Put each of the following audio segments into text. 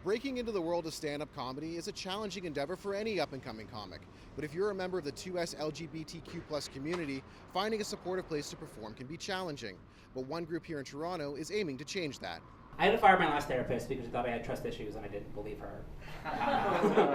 Breaking into the world of stand-up comedy is a challenging endeavor for any up-and-coming comic. But if you're a member of the 2SLGBTQ community, finding a supportive place to perform can be challenging. But one group here in Toronto is aiming to change that. I had to fire my last therapist because she thought I had trust issues and I didn't believe her.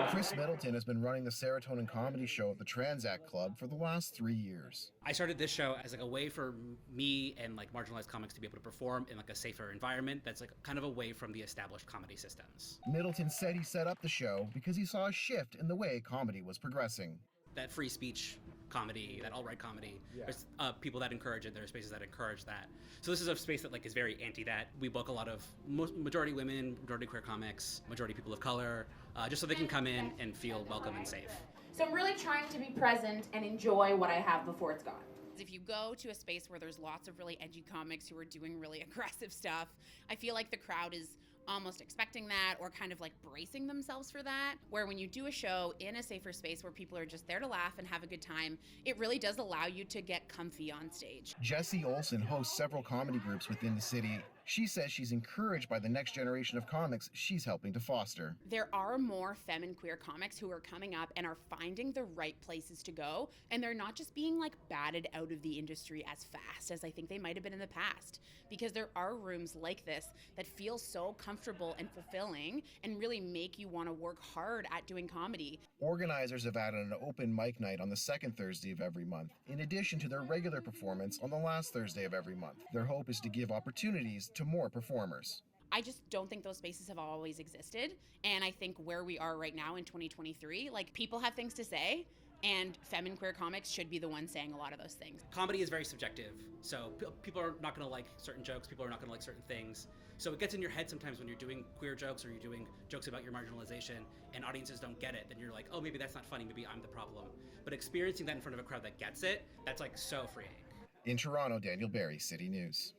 Chris Middleton has been running the Serotonin Comedy Show at the Transact Club for the last 3 years. I started this show as like a way for me and like marginalized comics to be able to perform in like a safer environment that's like kind of away from the established comedy systems. Middleton said he set up the show because he saw a shift in the way comedy was progressing. That free speech comedy, that alt-right comedy, there's people that encourage it, there are spaces that encourage that. So this is a space that like is very anti that. We book a lot of majority women, majority queer comics, majority people of color, just so they can come in and feel welcome and safe. So I'm really trying to be present and enjoy what I have before it's gone. If you go to a space where there's lots of really edgy comics who are doing really aggressive stuff, I feel like the crowd is almost expecting that or kind of like bracing themselves for that. Where when you do a show in a safer space where people are just there to laugh and have a good time, it really does allow you to get comfy on stage. Jessie Olson hosts several comedy groups within the city. She says she's encouraged by the next generation of comics she's helping to foster. There are more femme and queer comics who are coming up and are finding the right places to go, and they're not just being like batted out of the industry as fast as I think they might have been in the past, because there are rooms like this that feel so comfortable and fulfilling and really make you want to work hard at doing comedy. Organizers have added an open mic night on the second Thursday of every month, in addition to their regular performance on the last Thursday of every month. Their hope is to give opportunities to more performers. I just don't think those spaces have always existed, and I think where we are right now in 2023, like, people have things to say, and femme and queer comics should be the ones saying a lot of those things. Comedy is very subjective, so people are not going to like certain jokes, people are not going to like certain things. So it gets in your head sometimes when you're doing queer jokes or you're doing jokes about your marginalization and audiences don't get it, then you're like, oh, maybe that's not funny, maybe I'm the problem. But experiencing that in front of a crowd that gets it, that's like so freeing. In Toronto, Daniel Barry, City News.